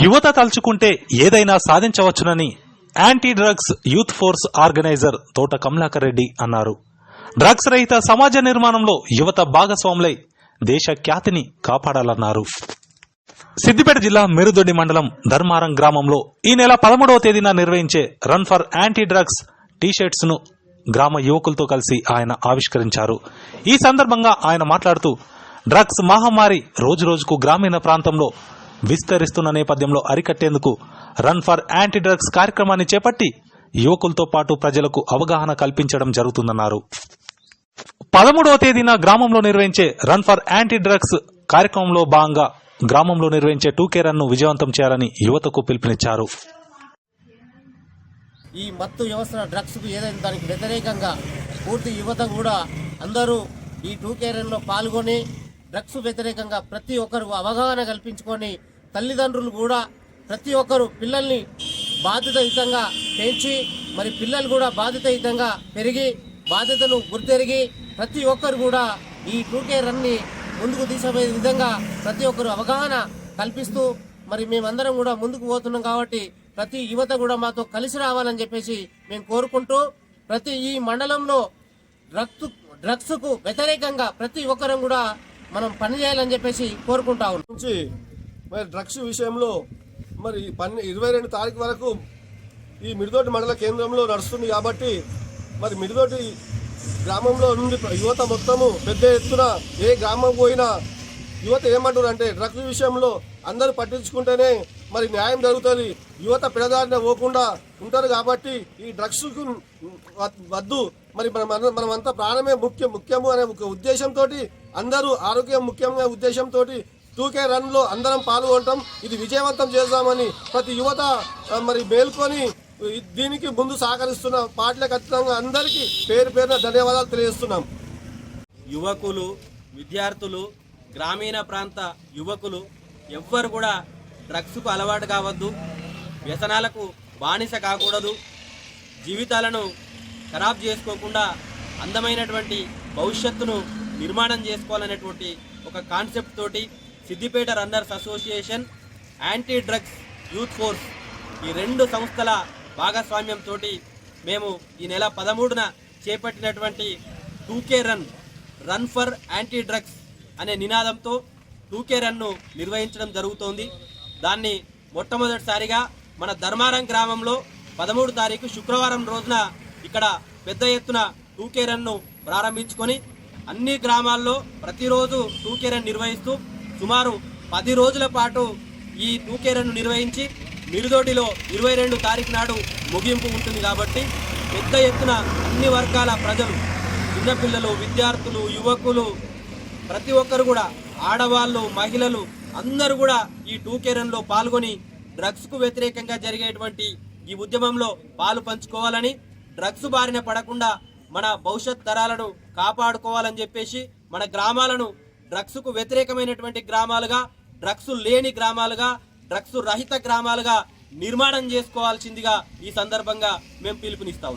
యువత తలుచుకుంటే ఏదైనా సాధించవచ్చునని anti drugs youth force organizer Thota Kamalakar Reddy అన్నారు. డ్రగ్స్ రహిత సమాజ నిర్మాణంలో యువత భాగస్వాములై దేశ ఖ్యాతిని కాపాడాలన్నారు. సిద్దిపేట జిల్లా మెరుదొడ్డి మండలం ధర్మారం గ్రామంలో ఈ నెల 13వ తేదీన నిర్వహించే run for anti drugs T shirts ను గ్రామ యువకులతో కలిసి ఆయన ఆవిష్కరించారు. ఈ సందర్భంగా ఆయన మాట్లాడుతూ డ్రగ్స్ మహమ్మారి రోజురోజుకు గ్రామీణ ప్రాంతంలో విస్తరిస్తున్న నేపథ్యంలో అరికట్టేందుకు రన్ ఫర్ యాంటీ డ్రగ్స్ కార్యక్రమాన్ని చేపట్టి యువకులతో పాటు ప్రజలకు అవగాహన కల్పించడం జరుగుతుందన్నారు. 13వ తేదీన గ్రామంలో నిర్వహించే రన్ ఫర్ యాంటీ డ్రగ్స్ కార్యక్రమంలో భాగంగా గ్రామంలో నిర్వహించే 2K రన్ ను విజయవంతం చేయాలని యువతకు పిలుపునిచ్చారు. ఈ మత్తు వ్యవస్థ డ్రగ్స్ కు ఏదైనా దానికి వ్యతిరేకంగా పూర్తి యువత కూడా అందరూ ఈ 2K రన్ లో పాల్గొని డ్రగ్స్ వ్యతిరేకంగా ప్రతి ఒక్కరు అవగాహన కల్పించుకొని తల్లిదండ్రులు కూడా ప్రతి ఒక్కరు పిల్లల్ని బాధ్యతాయుతంగా పెంచి మరి పిల్లలు కూడా బాధ్యతాయుతంగా పెరిగి బాధ్యతను గుర్తెరిగి ప్రతి ఒక్కరు కూడా ఈ 2K రన్ని ముందుకు తీసుకుపోయే విధంగా ప్రతి ఒక్కరు అవగాహన కల్పిస్తూ మరి మేమందరం కూడా ముందుకు పోతున్నాం కాబట్టి ప్రతి యువత కూడా మాతో కలిసి రావాలని చెప్పేసి మేము కోరుకుంటూ ప్రతి ఈ మండలంలో డ్రగ్స్ కు వ్యతిరేకంగా ప్రతి ఒక్కరం కూడా మనం పనిచేయాలని చెప్పేసి కోరుకుంటా ఉన్నాం. మరి డ్రగ్స్ విషయంలో మరి 22 తారీఖు వరకు ఈ మిడిదోటి మండల కేంద్రంలో నడుస్తుంది కాబట్టి మరి మిడిదోటి గ్రామంలో నుండి యువత మొత్తము పెద్ద ఎత్తున ఏ గ్రామం పోయినా యువత ఏమంటారు అంటే డ్రగ్స్ విషయంలో అందరూ పట్టించుకుంటేనే మరి న్యాయం జరుగుతుంది, యువత పిడదారిన పోకుండా ఉంటారు. కాబట్టి ఈ డ్రగ్స్ వద్దు, మరి మనమంతా ప్రాణమే ముఖ్యము అనే ఒక ఉద్దేశంతో అందరూ ఆరోగ్యం ముఖ్యంగా ఉద్దేశంతో 2K రన్ లో అందరం పాల్గొంటాం. ఇది విజయవంతం చేద్దామని ప్రతి యువత మరి మేల్కొని దీనికి ముందు సహకరిస్తున్న పార్టీల ఖచ్చితంగా అందరికీ పేరు పేరున ధన్యవాదాలు తెలియజేస్తున్నాం. యువకులు, విద్యార్థులు, గ్రామీణ ప్రాంత యువకులు ఎవ్వరు కూడా డ్రగ్స్కు అలవాటు కావద్దు, వ్యసనాలకు బానిస కాకూడదు, జీవితాలను ఖరాబ్ చేసుకోకుండా అందమైనటువంటి భవిష్యత్తును నిర్మాణం చేసుకోవాలనేటువంటి ఒక కాన్సెప్ట్ తోటి Siddipet runners association, anti drugs youth force ఈ 2 సంస్థల భాగస్వామ్యంతో మేము ఈ నెల 13న చేపట్టినటువంటి 2K run for anti drugs అనే నినాదంతో 2K రన్ను నిర్వహించడం జరుగుతోంది. దాన్ని మొట్టమొదటిసారిగా మన ధర్మారం గ్రామంలో 13 తారీఖు శుక్రవారం రోజున ఇక్కడ పెద్ద ఎత్తున 2K రన్ను ప్రారంభించుకొని అన్ని గ్రామాల్లో ప్రతిరోజు 2K రన్ నిర్వహిస్తూ సుమారు 10 రోజుల పాటు ఈ 2K రన్ను నిర్వహించి మిరుదోటిలో 22 తారీఖు నాడు ముగింపు ఉంటుంది. కాబట్టి పెద్ద ఎత్తున అన్ని వర్గాల ప్రజలు, చిన్నపిల్లలు, విద్యార్థులు, యువకులు ప్రతి ఒక్కరు కూడా, ఆడవాళ్ళు, మహిళలు అందరూ కూడా ఈ 2K రన్లో పాల్గొని డ్రగ్స్కు వ్యతిరేకంగా జరిగేటువంటి ఈ ఉద్యమంలో పాలు పంచుకోవాలని, డ్రగ్స్ బారిన పడకుండా మన భవిష్యత్ తరాలను కాపాడుకోవాలని చెప్పేసి మన గ్రామాలను డ్రగ్స్కు వ్యతిరేకమైనటువంటి గ్రామాలుగా, డ్రగ్స్ లేని గ్రామాలుగా, డ్రగ్స్ రహిత గ్రామాలుగా నిర్మాణం చేసుకోవాల్సిందిగా ఈ సందర్భంగా మేము పిలుపునిస్తా ఉన్నాం.